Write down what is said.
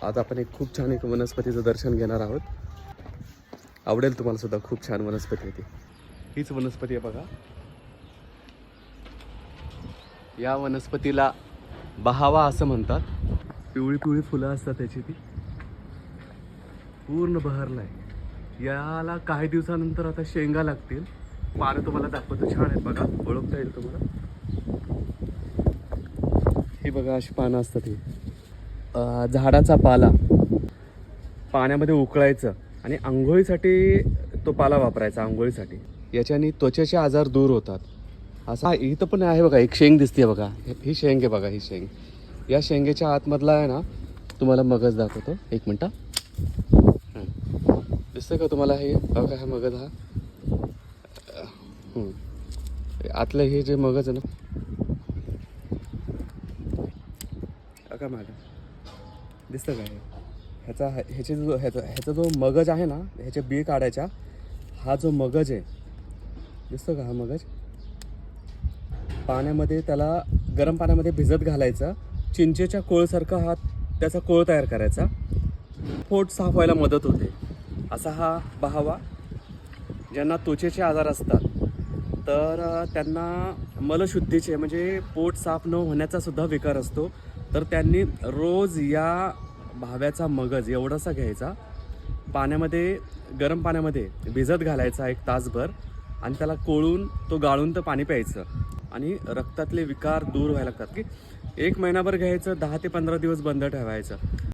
आज आपण एक खूप छान एक वनस्पतीचं दर्शन घेणार आहोत. आवडेल तुम्हाला सुद्धा. खूप छान वनस्पती आहे ती. हीच वनस्पती आहे बघा. या वनस्पतीला बहावा असं म्हणतात. पिवळी पिवळी फुलं असतात त्याची. ती पूर्ण बहरलाय. याला काही दिवसानंतर आता शेंगा लागतील. पानं तुम्हाला दाखवतो. छान आहेत बघा. ओळखता येईल तुम्हाला. ही बघा अशी पानं असतात. ही झाडाचा पाला पाण्यामध्ये उकळायचं आणि आंघोळीसाठी तो पाला वापरायचा. आंघोळीसाठी याच्याने त्वचेचे आजार दूर होतात. असा इथं पण आहे बघा. एक शेंग दिसते बघा. ही शेंग आहे बघा. ही शेंग. या शेंगेच्या आतमधला आहे ना, तुम्हाला मगज दाखवतो. एक मिनटं. दिसतं का तुम्हाला? हे बघा हा मगज. हा आतलं हे जे मगज आहे ना, बघा माझं दिसतं का? ह्याचा जो मगज आहे ना, ह्याचे बी काढायचा. हा जो मगज आहे, दिसतो का हा मगज? पाण्यामध्ये त्याला गरम पाण्यामध्ये भिजत घालायचा. चिंचेच्या कोळसारखा हा त्याचा कोळ तयार करायचा. पोट साफ व्हायला मदत होते. असा हा बहावा. ज्यांना त्वचेचे आजार असतात तर त्यांना मलशुद्धीचे म्हणजे पोट साफ न होण्याचा सुद्धा विकार असतो, तर त्यांनी रोज या भाव्याचा मगज एवढासा घ्यायचा. पाण्यामध्ये गरम पाण्यामध्ये भिजत घालायचा 1 तासभर आणि त्याला कोळून तो गाळून तर पाणी प्यायचं आणि रक्तातले विकार दूर व्हायला लागतात. की 1 महिनाभर घ्यायचं. 10 ते 15 दिवस बंद ठेवायचं.